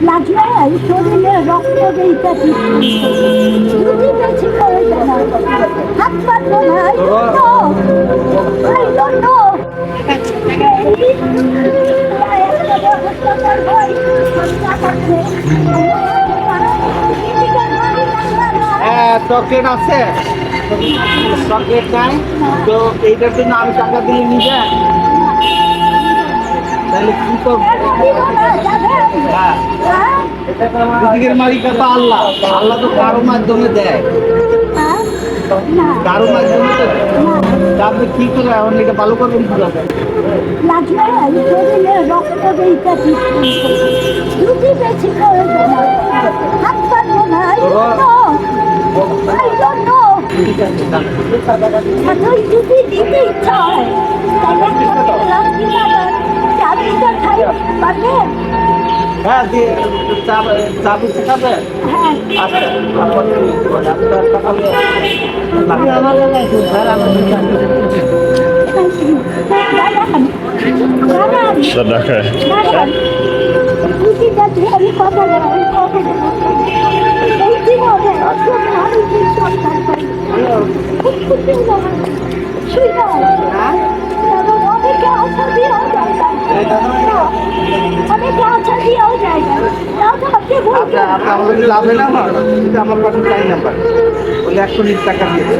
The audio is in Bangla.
লাগলে শরীরে রক্ত দিতে ছিল হাত পাতবো না চকলেট আছে, চকলেট নাই তো এইটার জন্য আমি টাকা দিয়ে নিবে, তাহলে কি করবো? রিজিকের মালিক তো আল্লাহ, আল্লাহ তো কারো মাধ্যমে দেয়, কারো মাধ্যমে তো আপনি কি করে এখন এটা ভালো করবেন কিভাবে? লাগলে শরীরে রক্ত দিতে যদি বেশি প্রয়োজন হাত পাতবো না তুই যদি দিতে ইচ্ছা হয় তাহলে খাই পারবেন? হ্যাঁ দিয়ে চা বিস্কুট খাবে? হ্যাঁ আচ্ছা Sedekah. আমি কথা অনেকে আশা দিয়েও যায় অনেকে আশা দিয়েও যায় আচ্ছা আপনি আমাদের লাভে না আমার, এটা আমার কাছে চাই নাম্বার বলে 120 টাকা দিয়ে